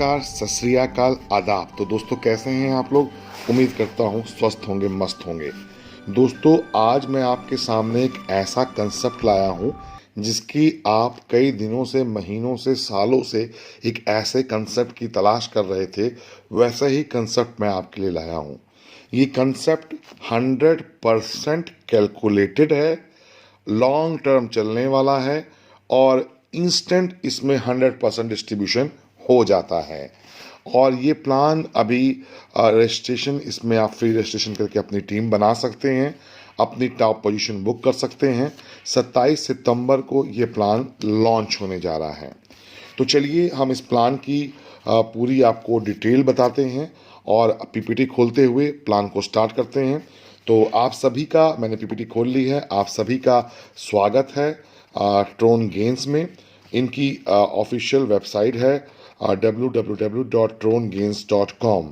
नमस्कार, सत श्री अकाल, आदाब। तो दोस्तों कैसे हैं आप लोग? उम्मीद करता हूँ स्वस्थ होंगे, मस्त होंगे। दोस्तों आज मैं आपके सामने एक ऐसा कंसेप्ट लाया हूँ जिसकी आप कई दिनों से, महीनों से, सालों से एक ऐसे कंसेप्ट की तलाश कर रहे थे। वैसा ही कंसेप्ट मैं आपके लिए लाया हूँ। ये कंसेप्ट 100% कैलकुलेटेड है, लॉन्ग टर्म चलने वाला है और इंस्टेंट इसमें 100% डिस्ट्रीब्यूशन हो जाता है। और ये प्लान अभी रजिस्ट्रेशन, इसमें आप फ्री रजिस्ट्रेशन करके अपनी टीम बना सकते हैं, अपनी टॉप पोजीशन बुक कर सकते हैं। 27 सितंबर को ये प्लान लॉन्च होने जा रहा है। तो चलिए हम इस प्लान की पूरी आपको डिटेल बताते हैं और पीपीटी खोलते हुए प्लान को स्टार्ट करते हैं। तो आप सभी का, मैंने पीपीटी खोल ली है, आप सभी का स्वागत है ट्रोन गेम्स में। इनकी ऑफिशियल वेबसाइट है www.trongains.com।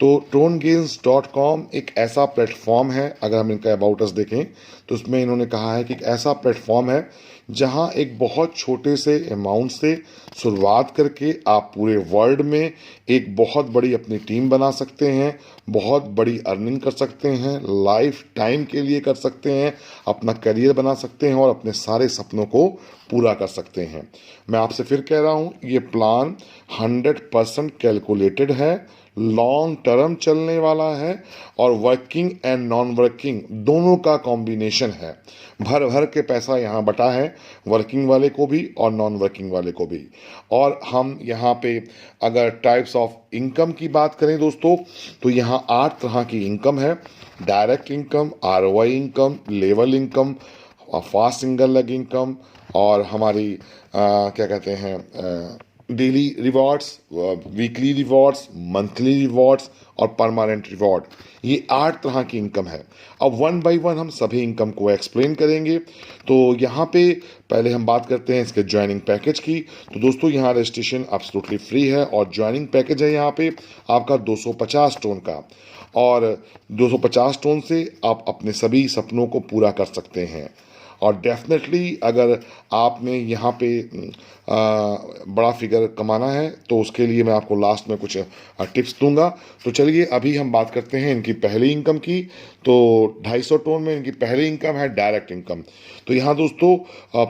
तो trongains.com एक ऐसा प्लेटफॉर्म है, अगर हम इनका अबाउट अस देखें तो उसमें इन्होंने कहा है कि एक ऐसा प्लेटफॉर्म है जहां एक बहुत छोटे से अमाउंट से शुरुआत करके आप पूरे वर्ल्ड में एक बहुत बड़ी अपनी टीम बना सकते हैं, बहुत बड़ी अर्निंग कर सकते हैं, लाइफ टाइम के लिए कर सकते हैं, अपना करियर बना सकते हैं और अपने सारे सपनों को पूरा कर सकते हैं। मैं आपसे फिर कह रहा हूँ, ये प्लान 100% कैलकुलेटेड है, लॉन्ग टर्म चलने वाला है और वर्किंग एंड नॉन वर्किंग दोनों का कॉम्बिनेशन है। भर भर के पैसा यहाँ बटा है, वर्किंग वाले को भी और नॉन वर्किंग वाले को भी। और हम यहाँ पे अगर टाइप्स ऑफ इनकम की बात करें दोस्तों, तो यहाँ 8 तरह की इनकम है। Direct income, ROI income, level income, fast single leg income और हमारी क्या कहते हैं, daily rewards, weekly rewards, monthly rewards और परमानेंट रिवॉर्ड। ये 8 तरह की इनकम है। अब वन बाय वन हम सभी इनकम को एक्सप्लेन करेंगे। तो यहाँ पे पहले हम बात करते हैं इसके ज्वाइनिंग पैकेज की। तो दोस्तों यहाँ रजिस्ट्रेशन एब्सोल्युटली फ्री है और ज्वाइनिंग पैकेज है यहाँ पे आपका 250 टोन का। और 250 टोन से आप अपने सभी सपनों को पूरा कर सकते हैं। और डेफिनेटली अगर आपने यहाँ पे बड़ा फिगर कमाना है तो उसके लिए मैं आपको लास्ट में कुछ टिप्स दूंगा। तो चलिए अभी हम बात करते हैं इनकी पहली इनकम की। तो 250 टोन में इनकी पहली इनकम है डायरेक्ट इनकम। तो यहाँ दोस्तों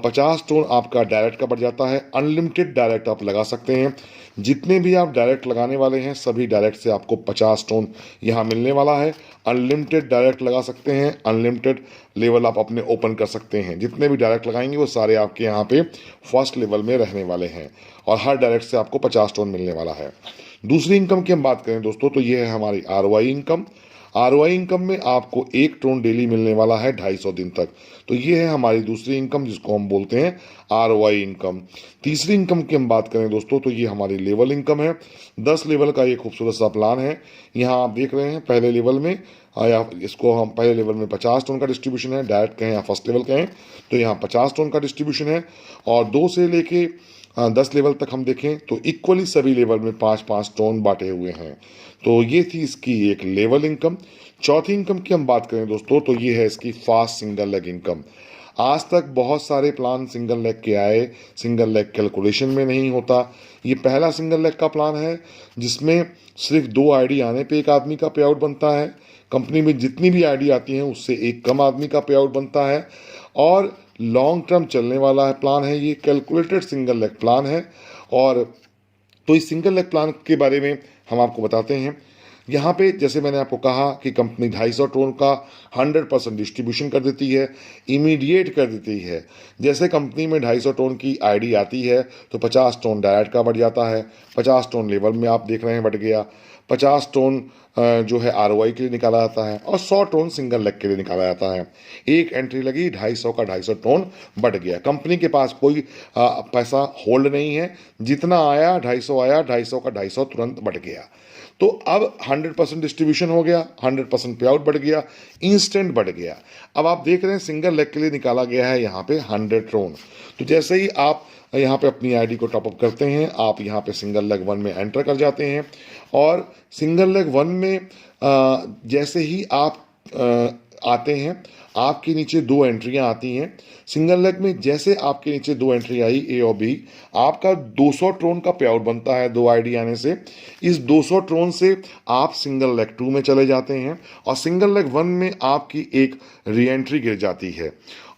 50 टोन आपका डायरेक्ट का बढ़ जाता है। अनलिमिटेड डायरेक्ट आप लगा सकते हैं, जितने भी आप डायरेक्ट लगाने वाले हैं सभी डायरेक्ट से आपको 50 टोन यहाँ मिलने वाला है। अनलिमिटेड डायरेक्ट लगा सकते हैं, अनलिमिटेड लेवल आप अपने ओपन कर सकते हैं। जितने भी डायरेक्ट लगाएंगे वो सारे आपके यहाँ पे फर्स्ट लेवल में रहने वाले हैं और हर डायरेक्ट से आपको 50 टोन मिलने वाला है। दूसरी इनकम की हम बात करें दोस्तों, तो ये है हमारी आरओआई इनकम। आरओआई इनकम में आपको 1 टोन डेली मिलने वाला है 250 दिन तक। तो ये है हमारी दूसरी इनकम, जिसको हम बोलते हैं आरओआई इनकम। तीसरी इनकम की हम बात करें दोस्तों, तो ये हमारी लेवल इनकम है। 10 लेवल का ये खूबसूरत सा प्लान है। यहाँ आप देख रहे हैं पहले लेवल में, या इसको हम पहले लेवल में 50 टोन का डिस्ट्रीब्यूशन है, डायरेक्ट कहें या फर्स्ट लेवल कहें तो यहाँ 50 टोन का डिस्ट्रीब्यूशन है। और 2 से लेके 10 लेवल तक हम देखें तो इक्वली सभी लेवल में 5-5 टोन बांटे हुए हैं। तो ये थी इसकी एक लेवल इनकम। चौथी इनकम की हम बात करें दोस्तों, तो ये है इसकी फास्ट सिंगल लेग इनकम। आज तक बहुत सारे प्लान सिंगल लेग के आए, सिंगल लेग कैलकुलेशन में नहीं होता। ये पहला सिंगल लेग का प्लान है जिसमें सिर्फ 2 आईडी आने पे एक आदमी का पे आउट बनता है। कंपनी में जितनी भी आईडी आती हैं उससे एक कम आदमी का पे आउट बनता है और लॉन्ग टर्म चलने वाला है प्लान है। ये कैलकुलेटेड सिंगल लेग प्लान है। और तो इस सिंगल लेग प्लान के बारे में हम आपको बताते हैं। यहाँ पे जैसे मैंने आपको कहा कि कंपनी 250 टोन का 100% डिस्ट्रीब्यूशन कर देती है, इमीडिएट कर देती है। जैसे कंपनी में 250 टोन की आईडी आती है तो 50 टोन डायरेक्ट का बढ़ जाता है, 50 टोन लेवल में आप देख रहे हैं बढ़ गया, 50 टोन जो है आरओआई के लिए निकाला जाता है और 100 टोन सिंगल लेग के लिए निकाला जाता है। एक एंट्री लगी, 250 का 250 टोन बढ़ गया। कंपनी के पास कोई पैसा होल्ड नहीं है, जितना आया 250 आया, 250 का 250 तुरंत बढ़ गया। तो अब 100% डिस्ट्रीब्यूशन हो गया, 100% पे आउट बढ़ गया, इंस्टेंट बढ़ गया। अब आप देख रहे हैं सिंगल लेग के लिए निकाला गया है यहाँ पे 100 टोन। तो जैसे ही आप यहाँ पे अपनी आईडी को टॉपअप करते हैं, आप यहाँ पे सिंगल लेग 1 में एंटर कर जाते हैं और सिंगल लेग 1 में जैसे ही आप आते हैं, आपके नीचे 2 एंट्रियां आती हैं। सिंगल लेग में जैसे आपके नीचे 2 एंट्री आई ए और बी, आपका 200 ट्रोन का पे आउट बनता है 2 आईडी आने से। इस 200 ट्रोन से आप सिंगल लेग 2 में चले जाते हैं और सिंगल लेग 1 में आपकी एक री एंट्री गिर जाती है।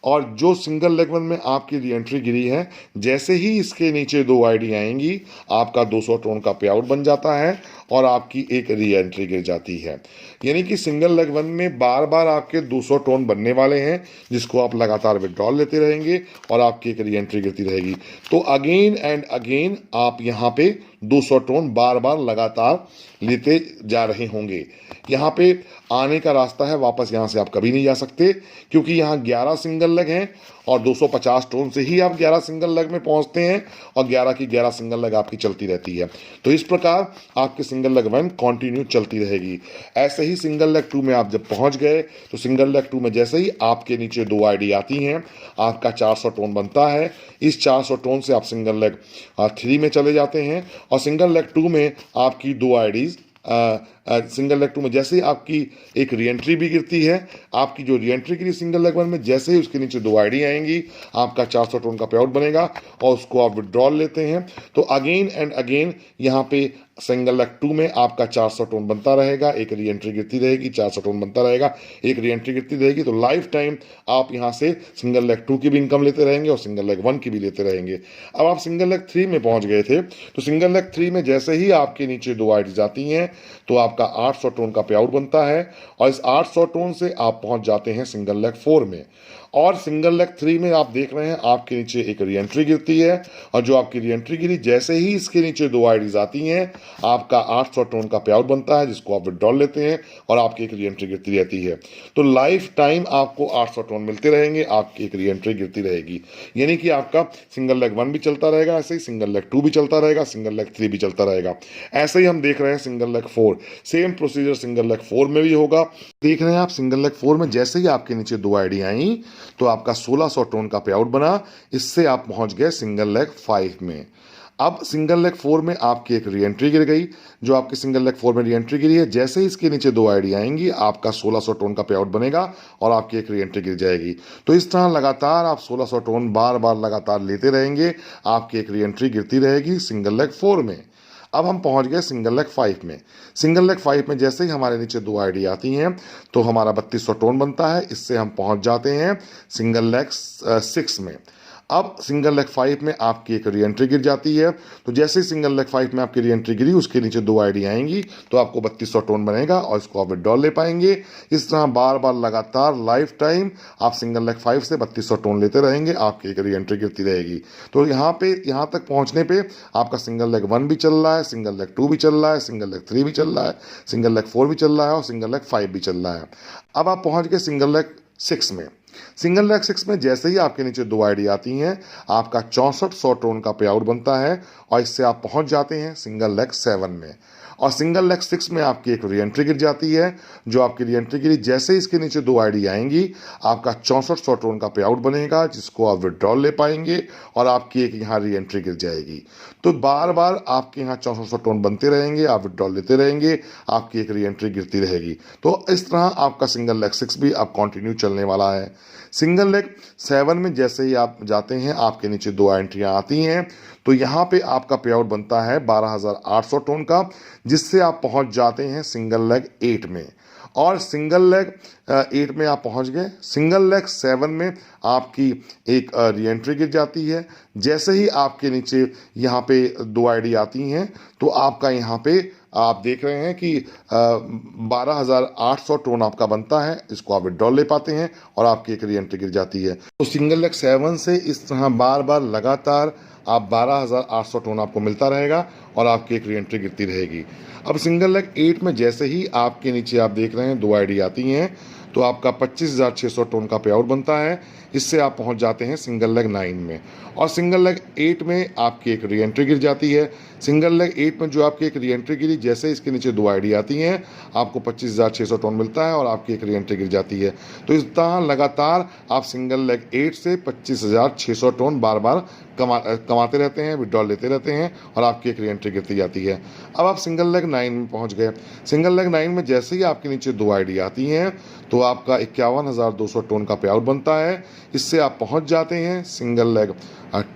और जो सिंगल लेग 1 में आपकी री एंट्री गिरी है, जैसे ही इसके नीचे 2 आईडी आएंगी, आपका 200 ट्रोन का पे आउट बन जाता है और आपकी एक री एंट्री गिर जाती है। यानी कि सिंगल लेग 1 में बार बार आपके 200 टोन बनने वाले हैं, जिसको आप लगातार विड्रॉल लेते रहेंगे और आपकी एक री एंट्री गिरती रहेगी। तो अगेन एंड अगेन आप यहाँ पे 200 टोन बार बार लगातार लेते जा रहे होंगे। यहाँ पे आने का रास्ता है, वापस यहाँ से आप कभी नहीं जा सकते, क्योंकि यहाँ 11 सिंगल लेग हैं और 250 टोन से ही आप 11 सिंगल लेग में पहुँचते हैं और 11 की 11 सिंगल लेग आपकी चलती रहती है। तो इस प्रकार आपकी सिंगल लेग 1 कंटिन्यू चलती रहेगी। ऐसे ही सिंगल लेग 2 में आप जब पहुँच गए, तो सिंगल लेग 2 में जैसे ही आपके नीचे 2 आईडी आती हैं, आपका 400 टोन बनता है। इस 400 टोन से आप सिंगल लेग 3 में चले जाते हैं और सिंगल लेग 2 में आपकी 2 आईडीज सिंगल लेग 2 में जैसे ही आपकी एक री एंट्री भी गिरती है, आपकी जो री एंट्री गिरी सिंगल लेग 1 में, जैसे ही उसके नीचे 2 आईडी आएंगी, आपका 400 टोन का पे आउट बनेगा और उसको आप विड्रॉल लेते हैं। तो अगेन एंड अगेन यहाँ पे सिंगल लेग 2 में आपका 400 टोन बनता रहेगा, एक री एंट्री गिरती रहेगी, 400 टोन बनता रहेगा, एक री एंट्री गिरती रहेगी। तो लाइफ टाइम आप यहाँ से सिंगल लेग 2 की भी इनकम लेते रहेंगे और सिंगल लेग 1 की भी लेते रहेंगे। अब आप सिंगल लेग 3 में पहुँच गए थे, तो सिंगल लेग 3 में जैसे ही आपके नीचे 2 आईडी जाती हैं, तो आपका 800 टोन का पे आउट बनता है और इस 800 टोन से आप पहुंच जाते हैं सिंगल लेग 4 में। और सिंगल लेग 3 में आप देख रहे हैं आपके नीचे एक री एंट्री गिरती है और जो आपकी री एंट्री गिरी, जैसे ही इसके नीचे 2 आईडीज आती हैं, आपका 800 टोन का पे आउट बनता है, जिसको आप विड्रॉल लेते हैं और आपकी एक री एंट्री गिरती रहती है। तो लाइफ टाइम आपको 800 टोन मिलते रहेंगे, आपकी एक री एंट्री गिरती रहेगी। यानी कि आपका सिंगल लेग 1 भी चलता रहेगा, ऐसे ही सिंगल लेग 2 भी चलता रहेगा, सिंगल लेग 3 भी चलता रहेगा। ऐसे ही हम देख रहे हैं single leg 4, same procedure single leg 4 में भी होगा। देख रहे हैं आप सिंगल लेग 4 में जैसे ही आपके नीचे 2 आईडी आई, तो आपका 1600 टोन का पे आउट बना। इससे आप पहुंच गए सिंगल लेग 5 में। अब सिंगल लेग 4 में आपकी एक री एंट्री गिर गई, जो आपकी सिंगल लेग 4 में री एंट्री गिरी है, जैसे ही इसके नीचे 2 आईडी आएंगी, आपका 1600 टोन का पे आउट बनेगा और आपकी एक री एंट्री गिर जाएगी। तो इस तरह लगातार आप 1600 टोन बार बार लगातार लेते रहेंगे, आपकी एक री एंट्री गिरती रहेगी सिंगल लेग 4 में। अब हम पहुंच गए सिंगल लेग 5 में। सिंगल लेग 5 में जैसे ही हमारे नीचे 2 आईडी आती हैं, तो हमारा 3200 टोन बनता है। इससे हम पहुंच जाते हैं सिंगल लेग 6 में। अब सिंगल लेग 5 में आपकी एक री एंट्री गिर जाती है, तो जैसे ही सिंगल लेग 5 में आपकी री एंट्री गिरी, उसके नीचे 2 आईडी आएंगी, तो आपको 3200 टोन बनेगा और इसको आप विड्रॉल ले पाएंगे। इस तरह बार बार लगातार लाइफ टाइम आप सिंगल लेग 5 से 3200 टोन लेते रहेंगे, आपकी एक री एंट्री गिरती रहेगी। तो यहाँ तक पहुँचने पे आपका सिंगल लेग 1 भी चल रहा है, सिंगल लेग 2 भी चल रहा है, सिंगल लेग 3 भी चल रहा है, सिंगल लेग 4 भी चल रहा है और सिंगल लेग 5 भी चल रहा है। अब आप पहुँच गए सिंगल लेग 6 में। सिंगल लेग 6 में जैसे ही आपके नीचे 2 आईडी आती हैं, आपका 6400 टोन का पे आउट बनता है और इससे आप पहुंच जाते हैं सिंगल लेग 7 में। और सिंगल लेग 6 में आपकी एक री एंट्री गिर जाती है, जो आपकी री एंट्री गिरी, जैसे ही इसके नीचे 2 आईडी आएंगी, आपका 6400 टोन का पे आउट बनेगा, जिसको आप विड्रॉल ले पाएंगे और आपकी एक यहाँ री एंट्री गिर जाएगी। तो बार बार आपके यहाँ 6400 टोन बनते रहेंगे, आप विड्रॉल लेते रहेंगे, आपकी एक री एंट्री गिरती रहेगी। तो इस तरह आपका सिंगल लेग 6 भी अब कंटिन्यू चलने वाला है। सिंगल लेग 7 में जैसे ही आप जाते हैं, आपके नीचे 2 एंट्रियां आती हैं, तो यहाँ पे आपका पे आउट बनता है 12800 टोन का, जिससे आप पहुँच जाते हैं सिंगल लेग 8 में। और सिंगल लेग 8 में आप पहुँच गए। सिंगल लेग 7 में आपकी एक री एंट्री गिर जाती है, जैसे ही आपके नीचे यहाँ पे 2 आईडी आती हैं, तो आपका यहाँ पे आप देख रहे हैं कि 12800 टोन आपका बनता है, इसको आप विड्रॉल ले पाते हैं और आपकी एक री एंट्री गिर जाती है। तो सिंगल लेग 7 से इस तरह बार बार लगातार आप 12800 टोन आपको मिलता रहेगा और आपकी एक री एंट्री गिरती रहेगी। अब सिंगल लेग 8 में जैसे ही आपके नीचे आप देख रहे हैं 2 आईडी आती हैं, तो आपका 25600 टोन का पे आउट बनता है। इससे आप पहुंच जाते हैं सिंगल लेग 9 में। और सिंगल लेग 8 में आपकी एक री एंट्री गिर जाती है। सिंगल लेग 8 में जो आपकी एक री एंट्री गिरी, जैसे इसके नीचे 2 आईडी आती हैं, आपको 25600 टोन मिलता है और आपकी एक री एंट्री गिर जाती है। तो इस तरह लगातार आप सिंगल लेग 8 से 25600 टोन बार बार कमाते रहते हैं, विड्रॉल लेते रहते हैं और आपकी एक रीएंट्री गिरती जाती है। अब आप सिंगल लेग 9 में पहुंच गए। सिंगल लेग 9 में जैसे ही आपके नीचे 2 आईडी आती हैं तो आपका 51,200 टोन का पे आउट बनता है। इससे आप पहुंच जाते हैं सिंगल लेग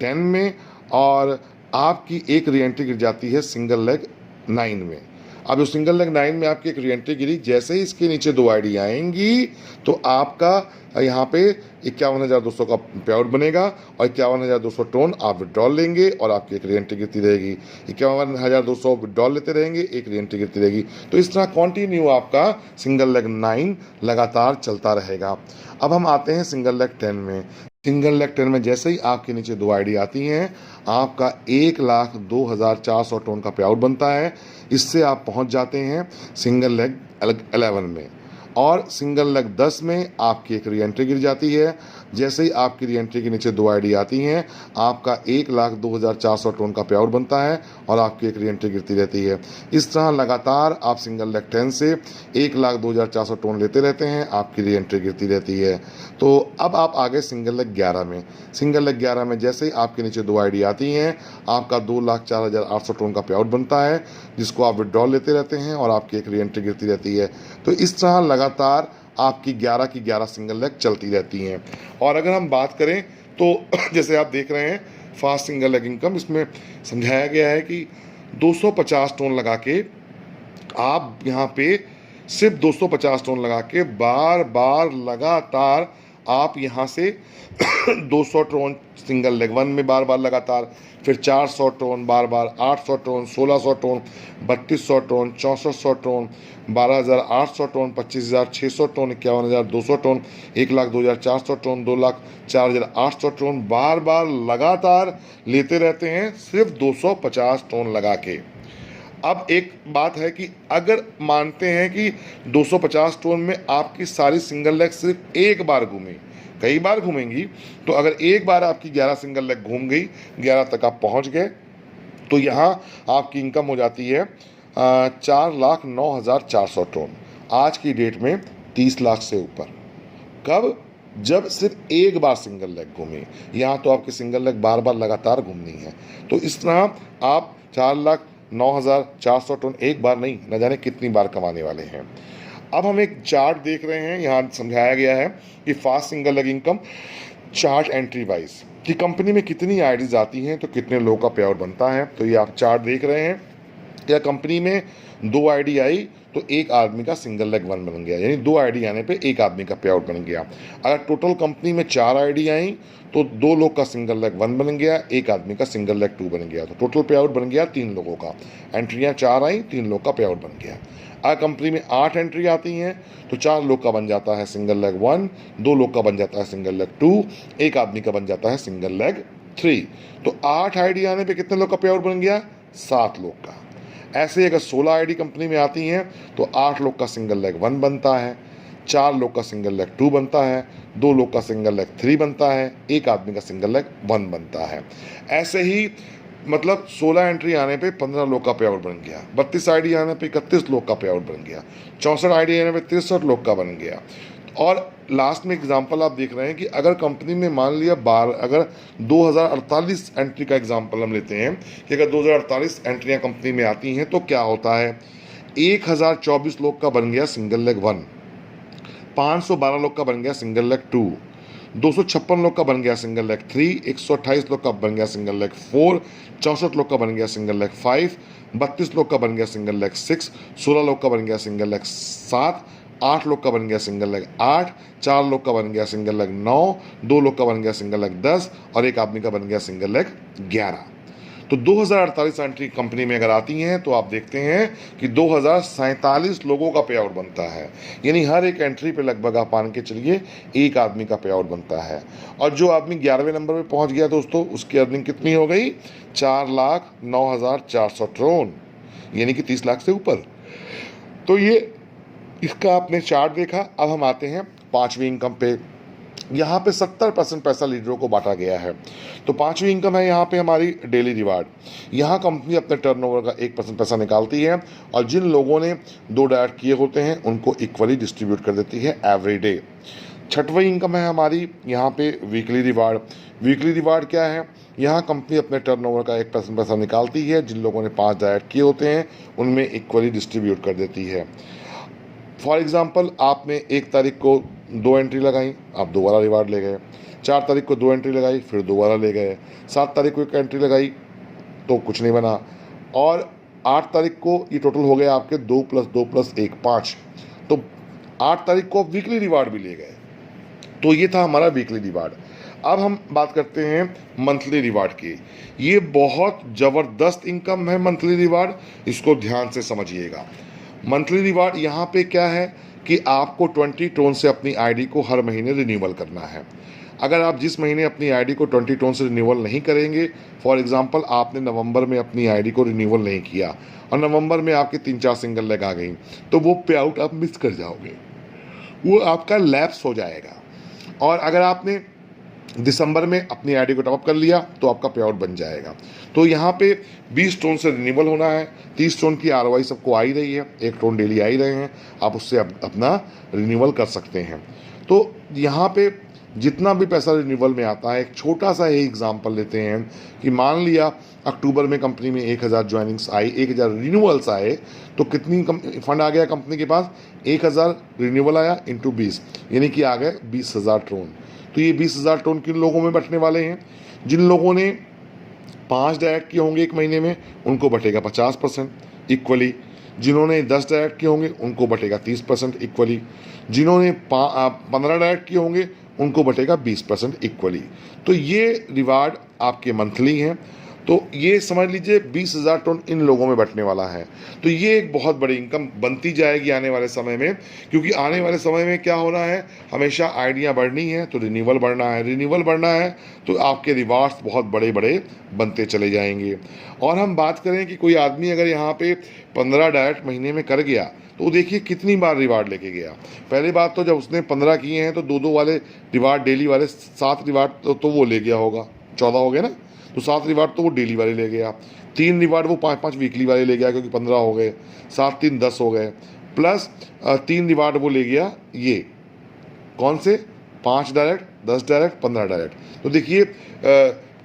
10 में और आपकी एक रीएंट्री गिर जाती है सिंगल लेग 9 में। अब जो सिंगल लेग 9 में आपकी एक रीएंट्री गिरी, जैसे ही इसके नीचे 2 आईडी आएंगी तो आपका यहाँ पे 51,200 का पे आउट बनेगा और 51,200 टोन आप विड्रॉल लेंगे और आपकी एक रीएंट्री गिरती रहेगी। 51,200 विड्रॉल लेते रहेंगे, एक रीएंट्री गिरती रहेगी। तो इस तरह कंटिन्यू आपका सिंगल लेग 9 लगातार चलता रहेगा। अब हम आते हैं सिंगल लेग 10 में। सिंगल लेग 10 में जैसे ही आपके नीचे 2 आईडी आती हैं आपका 1,02,400 टोन का पे आउट बनता है। इससे आप पहुंच जाते हैं सिंगल लेग 11 में और सिंगल लेग 10 में आपकी एक रीएंट्री गिर जाती है। जैसे ही आपकी रीएंट्री के नीचे 2 आईडी आती हैं आपका 1,02,400 टोन का पे आउट बनता है और आपकी एक रीएंट्री गिरती रहती है। इस तरह लगातार आप सिंगल लेग 10 से 1,02,400 टोन लेते रहते हैं, आपकी रीएंट्री गिरती रहती है। तो अब आप आ गए सिंगल लेग 11 में। सिंगल लेग 11 में जैसे ही आपके नीचे 2 आईडी आती हैं आपका 2,04,800 टोन का पे आउट बनता है, जिसको आप विड्रॉल लेते रहते हैं और आपकी एक रीएंट्री गिरती रहती है। तो इस तरह लगातार आपकी 11 की 11 सिंगल लेग चलती रहती हैं। और अगर हम बात करें तो जैसे आप देख रहे हैं फास्ट सिंगल लेग इनकम, इसमें समझाया गया है कि 250 टोन लगा के आप यहाँ पे सिर्फ 250 टोन लगा के बार बार लगातार आप यहाँ से 200 टोन सिंगल लेग 1 में बार बार लगातार, फिर 400 टोन बार बार, 800 ton, 1600 ton, 3200 ton, 6400 ton, 12,800 ton, 25,600 ton, 51,200 ton, 1,02,400 ton, 2,04,800 ton बार बार लगातार लेते रहते हैं सिर्फ 250 टोन लगा के। अब एक बात है कि अगर मानते हैं कि 250 टोन में आपकी सारी सिंगल लेग सिर्फ एक बार घूमी, कई बार घूमेंगी, तो अगर एक बार आपकी 11 सिंगल लेग घूम गई, 11 तक आप पहुंच गए, तो यहाँ आपकी इनकम हो जाती है 4,09,400 टोन। आज की डेट में 30 लाख से ऊपर। कब? जब सिर्फ एक बार सिंगल लेग घूमी। यहाँ तो आपकी सिंगल लेग बार बार लगातार घूमनी है। तो इस तरह आप 4,09,400 टोन एक बार नहीं, न जाने कितनी बार कमाने वाले हैं। अब हम एक चार्ट देख रहे हैं, यहाँ समझाया गया है कि fast single leg income chart entry wise कि कंपनी में कितनी आईडीज आती हैं तो कितने लोगों का पे आउट बनता है। तो ये आप चार्ट देख रहे हैं, या कंपनी में 2 आईडी आई तो एक आदमी का सिंगल लेग 1 बन गया, यानी 2 आईडी आने पे एक आदमी का पे आउट बन गया। अगर टोटल कंपनी में 4 आईडी आई तो 2 लोग का सिंगल लेग 1 बन गया, एक आदमी का सिंगल लेग 2 बन गया, तो टोटल पे आउट बन गया 3 लोगों का। एंट्रियां 4 आई, 3 लोग का पे आउट बन गया। अगर कंपनी में 8 एंट्री आती हैं तो 4 लोग का बन जाता है सिंगल लेग 1, 2 लोग का बन जाता है सिंगल लेग 2, एक आदमी का बन जाता है सिंगल लेग 3। तो 8 आईडी आने पे कितने लोग का पे आउट बन गया? 7 लोग का। ऐसे अगर 16 आईडी कंपनी में आती हैं तो 8 लोग का सिंगल लेग 1 बनता है, 4 लोग का सिंगल लेग 2 बनता है, 2 लोग का सिंगल लेग 3 बनता है, एक आदमी का सिंगल लेग 1 बनता है। ऐसे ही मतलब 16 एंट्री आने पे 15 लोग का पे आउट बन गया, 32 आईडी आने पे 31 लोग का पे आउट बन गया, 64 आईडी आने पे 63 लोग का बन गया। और लास्ट में एग्जांपल आप देख रहे हैं कि अगर कंपनी में मान लिया अगर 2048 एंट्री का एग्जांपल हम लेते हैं कि अगर 2048 एंट्रियां कंपनी में आती हैं तो क्या होता है, 1024 लोग का बन गया सिंगल लेग 1, 512 लोग का बन गया सिंगल लेग 2, 256 लोग का बन गया सिंगल लेग 3, 128 लोग का बन गया सिंगल लेग 4, 64 लोग का बन गया सिंगल लेग 5, 32 लोग का बन गया सिंगल लेग 6, 16 लोग का बन गया सिंगल लेग 7, 8 लोग का बन गया सिंगल लेग 8, 4 लोग का बन गया सिंगल लेग 9, 2 लोग का बन गया सिंगल लेग 10 और एक आदमी का बन गया सिंगल लेग 11। तो 2048 एंट्री कंपनी में अगर आती हैं तो आप देखते हैं कि 2047 लोगों का पे आउट बनता है, यानी हर एक एंट्री पे लगभग आप मान के चलिए एक आदमी का पे आउट बनता है। और जो आदमी 11वें नंबर पे पहुंच गया दोस्तों, उसकी अर्निंग कितनी हो गई? 4,09,400 टोन, यानी कि 30 लाख से ऊपर। तो ये इसका आपने चार्ट देखा। अब हम आते हैं 5वीं इनकम पे। यहाँ पे 70% पैसा लीडरों को बांटा गया है। तो 5वीं इनकम है यहाँ पे हमारी डेली रिवार्ड। यहाँ कंपनी अपने टर्नओवर का 1% पैसा निकालती है और जिन लोगों ने 2 डायट किए होते हैं उनको इक्वली डिस्ट्रीब्यूट कर देती है एवरी डे। 6वीं इनकम है हमारी यहाँ पे वीकली रिवार्ड। वीकली रिवार्ड क्या है? यहाँ कंपनी अपने टर्नओवर का 1% पैसा निकालती है, जिन लोगों ने 5 डायरेक्ट किए होते हैं उनमें इक्वली डिस्ट्रीब्यूट कर देती है। फॉर एग्जाम्पल, आपने 1 तारीख को 2 एंट्री लगाई, आप दोबारा रिवार्ड ले गए। 4 तारीख को 2 एंट्री लगाई, फिर दोबारा ले गए। 7 तारीख को 1 एंट्री लगाई तो कुछ नहीं बना, और 8 तारीख को ये टोटल हो गया आपके 2 + 2 + 1 5। तो 8 तारीख को आप वीकली रिवार्ड भी ले गए। तो ये था हमारा वीकली रिवार्ड। अब हम बात करते हैं मंथली रिवार्ड की। ये बहुत ज़बरदस्त इनकम है मंथली रिवार्ड, इसको ध्यान से समझिएगा। मंथली रिवार्ड यहाँ पे क्या है कि आपको 20 टोन से अपनी आईडी को हर महीने रिन्यूअल करना है। अगर आप जिस महीने अपनी आईडी को 20 टोन से रिन्यूअल नहीं करेंगे, फॉर एग्जांपल आपने नवंबर में अपनी आईडी को रिन्यूअल नहीं किया और नवंबर में आपकी 3-4 सिंगल लेग आ गई, तो वो पे आउट आप मिस कर जाओगे, वो आपका लैप्स हो जाएगा। और अगर आपने दिसंबर में अपनी आईडी को टॉपअप कर लिया तो आपका पे आउट बन जाएगा। तो यहाँ पे 20 टोन से रिन्यूअल होना है। 30 टोन की आरओआई सबको आ ही रही है, 1 टोन डेली आ ही रहे हैं, आप उससे अपना रिन्यूअल कर सकते हैं। तो यहाँ पे जितना भी पैसा रिन्यूअल में आता है, एक छोटा सा ही एग्जांपल लेते हैं कि मान लिया अक्टूबर में कंपनी में 1000 ज्वाइनिंग्स आई, 1000 रिन्यूअल्स आए, तो कितनी फंड आ गया कंपनी के पास? 1000 रिन्यूअल आया इंटू 20, यानी कि आ गए 20,000 टोन। तो ये 20,000 टोन किन लोगों में बंटने वाले हैं? जिन लोगों ने 5 डायरेक्ट किए होंगे एक महीने में, उनको बटेगा 50% इक्वली। जिन्होंने 10 डायरेक्ट किए होंगे उनको बटेगा 30% इक्वली। जिन्होंने 15 डायरेक्ट किए होंगे उनको बटेगा 20% इक्वली। तो ये रिवार्ड आपके मंथली हैं। तो ये समझ लीजिए 20,000 टन इन लोगों में बंटने वाला है। तो ये एक बहुत बड़ी इनकम बनती जाएगी आने वाले समय में, क्योंकि आने वाले समय में क्या हो रहा है, हमेशा आइडिया बढ़नी है तो रिन्यूअल बढ़ना है, रिन्यूअल बढ़ना है तो आपके रिवार्ड्स बहुत बड़े बड़े बनते चले जाएंगे। और हम बात करें कि कोई आदमी अगर यहाँ पे 15 डायरेक्ट महीने में कर गया तो देखिए कितनी बार रिवार्ड लेके गया। पहली बात तो जब उसने 15 किए हैं तो 2-2 वाले रिवार्ड डेली वाले 7 रिवार्ड तो वो ले गया होगा, 14 हो गए ना, तो 7 रिवार्ड तो वो डेली वाले ले गया। 3 रिवार्ड वो 5-5 वीकली वाले ले गया, क्योंकि 15 हो गए, 7-3 10 हो गए, प्लस 3 रिवार्ड वो ले गया ये कौन से, 5 डायरेक्ट, 10 डायरेक्ट, 15 डायरेक्ट। तो देखिए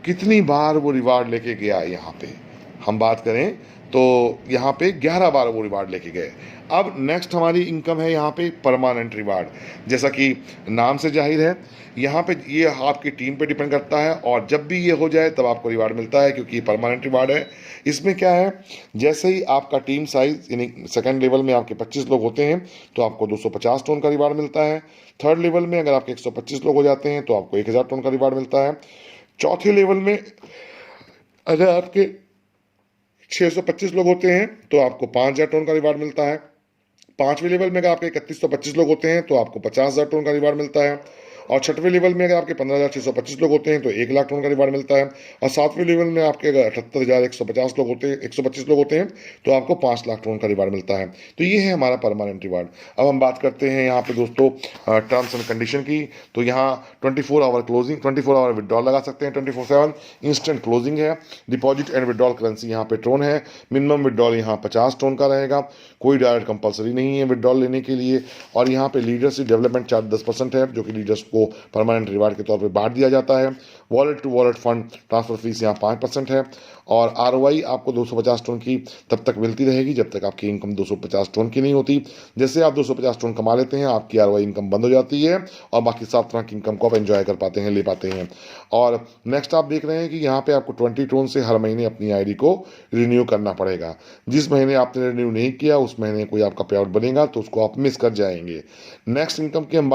कितनी बार वो रिवार्ड लेके गया। यहाँ पे हम बात करें तो यहाँ पे 11 बार वो रिवार्ड लेके गए। अब नेक्स्ट हमारी इनकम है यहाँ पे परमानेंट रिवार्ड। जैसा कि नाम से जाहिर है, यहाँ पे ये आपकी टीम पे डिपेंड करता है, और जब भी ये हो जाए तब आपको रिवार्ड मिलता है, क्योंकि ये परमानेंट रिवार्ड है। इसमें क्या है, जैसे ही आपका टीम साइज यानी सेकंड लेवल में आपके 25 लोग होते हैं तो आपको 250 टन का रिवार्ड मिलता है। थर्ड लेवल में अगर आपके 125 लोग हो जाते हैं तो आपको 1000 टन का रिवार्ड मिलता है। चौथे लेवल में अगर आपके 625 लोग होते हैं तो आपको 5000 टन का रिवार्ड मिलता है। 5वें लेवल में अगर आपके 3125 लोग होते हैं तो आपको 50,000 टन का रिवार्ड मिलता है। और 6वें लेवल में अगर आपके 15,625 लोग होते हैं तो 1 लाख टन का रिवार्ड मिलता है। और 7वें लेवल में आपके अगर 78,150 लोग होते हैं, 125 लोग होते हैं, तो आपको 5 लाख टन का रिवार्ड मिलता है। तो ये है हमारा परमानेंट रिवार्ड। अब हम बात करते हैं यहाँ पे दोस्तों टर्म्स एंड कंडीशन की। तो यहाँ 24 आवर क्लोजिंग, 24 आवर विड्रॉल लगा सकते हैं, 24/7 इंस्टेंट क्लोजिंग है। डिपॉजिट एंड विड्रॉल करेंसी यहाँ पे ट्रोन है। मिनिमम विड्रॉल यहाँ 50 टन का रहेगा, कोई डायरेक्ट कंपलसरी नहीं है विड्रॉल लेने के लिए। और यहाँ पे लीडरशिप डेवलपमेंट चार्ज 10% है, जो कि लीडर्स को परमानेंट रिवार्ड के तौर पे बांट दिया जाता है। Wallet to wallet fund transfer fees यहाँ 5% है। और आरओआई आपको 250 टन की तब तक मिलती रहेगी जब तक आपकी इनकम 250 टन की नहीं होती। जैसे आप 250 टन कमा लेते हैं, आपकी आरओआई इनकम बंद हो जाती है और बाकी 7 तरह की इनकम को आप एंजॉय कर पाते हैं, ले पाते हैं। और नेक्स्ट आप देख रहे हैं कि यहाँ पे आपको 20 टन से हर महीने अपनी आईडी को रिन्यू करना पड़ेगा। जिस महीने आपने रिन्यू नहीं किया उस महीने कोई आपका पे आउट बनेगा तो उसको आप मिस कर जाएंगे। नेक्स्ट इनकम की हम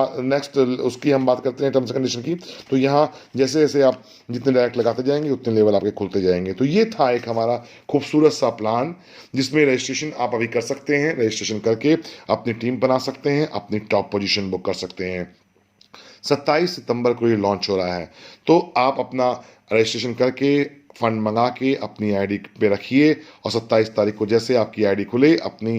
बात करते हैं टर्म्स एंड कंडीशन की। तो यहाँ जैसे जैसे आप जितने डायरेक्ट लगाते जाएंगे उतने लेवल आपके खुलते जाएंगे। तो ये था एक हमारा खूबसूरत सा प्लान, जिसमें रजिस्ट्रेशन आप अभी कर सकते हैं। रजिस्ट्रेशन करके अपनी टीम बना सकते हैं, अपनी टॉप पोजीशन बुक कर सकते हैं। 27 सितंबर को ये लॉन्च हो रहा है, तो आप अपना रजिस्ट्रेशन करके फंड मंगा के अपनी आईडी पे रखिए और 27 तारीख को जैसे आपकी आईडी खुले अपनी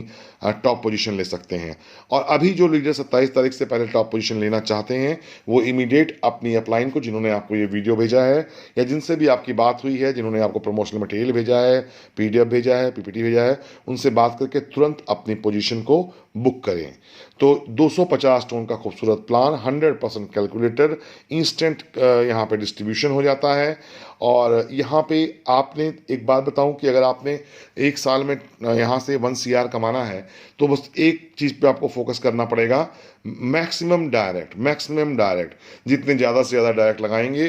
टॉप पोजीशन ले सकते हैं। और अभी जो लीडर 27 तारीख से पहले टॉप पोजीशन लेना चाहते हैं वो इमीडिएट अपनी अपलाइन को, जिन्होंने आपको ये वीडियो भेजा है या जिनसे भी आपकी बात हुई है, जिन्होंने आपको प्रमोशनल मटेरियल भेजा है, पीडीएफ भेजा है, पीपीटी भेजा है, उनसे बात करके तुरंत अपनी पोजीशन को बुक करें। तो 250 टन का खूबसूरत प्लान, 100% कैलकुलेटर, इंस्टेंट यहाँ पे डिस्ट्रीब्यूशन हो जाता है। और यहाँ पे आपने एक बात बताऊं कि अगर आपने एक साल में यहाँ से 1 CR कमाना है तो बस एक चीज़ पे आपको फोकस करना पड़ेगा, मैक्सिमम डायरेक्ट। जितने ज़्यादा से ज़्यादा डायरेक्ट लगाएंगे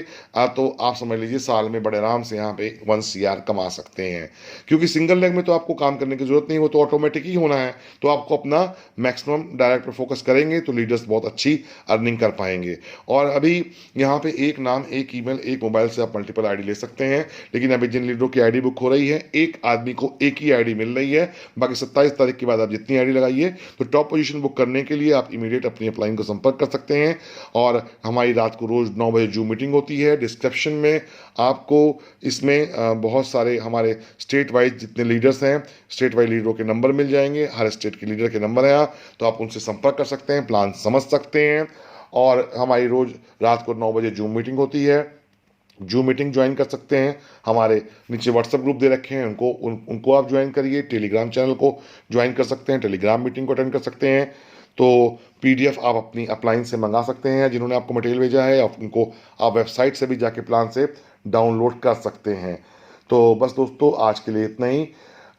तो आप समझ लीजिए साल में बड़े आराम से यहाँ पे 1 CR कमा सकते हैं। क्योंकि सिंगल लेग में तो आपको काम करने की जरूरत नहीं, वो तो ऑटोमेटिक ही होना है। तो आपको अपना मैक्सिमम डायरेक्ट पर फोकस करेंगे तो लीडर्स बहुत अच्छी अर्निंग कर पाएंगे। और अभी यहाँ पे एक नाम, एक ईमेल, एक मोबाइल से आप मल्टीपल आईडी ले सकते हैं। लेकिन अभी जिन लीडरों की आईडी बुक हो रही है, एक आदमी को एक ही आईडी मिल रही है। बाकी 27 तारीख के बाद आप जितनी आईडी लगाइए। तो टॉप पोजीशन बुक करने के लिए आप इमीडिएट अपनी अपलाइन को संपर्क कर सकते हैं। और हमारी रात को रोज 9 बजे जूम मीटिंग होती है। डिस्क्रिप्शन में आपको इसमें बहुत सारे हमारे स्टेट वाइज जितने लीडर्स हैं, स्टेट वाइज लीडरों के नंबर मिल जाएंगे। हर स्टेट के लीडर के नंबर हैं, तो आप उनसे संपर्क कर सकते हैं, प्लान समझ सकते हैं। और हमारी रोज रात को 9 बजे जूम मीटिंग होती है। जूम मीटिंग ज्वाइन कर सकते हैं। हमारे नीचे व्हाट्सएप ग्रुप दे रखे हैं, उनको आप ज्वाइन करिए। टेलीग्राम चैनल को ज्वाइन कर सकते हैं, टेलीग्राम मीटिंग को अटेंड कर सकते हैं। तो PDF आप अपनी अपलाइन से मंगा सकते हैं, जिन्होंने आपको मटेरियल भेजा है, उनको आप वेबसाइट से भी जाके प्लान से डाउनलोड कर सकते हैं। तो बस दोस्तों, आज के लिए इतना ही।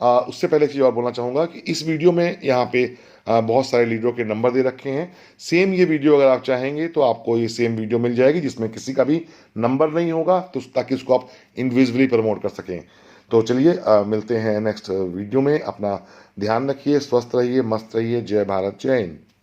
उससे पहले एक चीज़ और बोलना चाहूँगा कि इस वीडियो में यहाँ पे बहुत सारे लीडरों के नंबर दे रखे हैं। सेम ये वीडियो अगर आप चाहेंगे तो आपको ये सेम वीडियो मिल जाएगी जिसमें किसी का भी नंबर नहीं होगा, तो ताकि उसको आप इंडिविजुअली प्रमोट कर सकें। तो चलिए मिलते हैं नेक्स्ट वीडियो में। अपना ध्यान रखिए, स्वस्थ रहिए, मस्त रहिए। जय भारत, जय हिंद।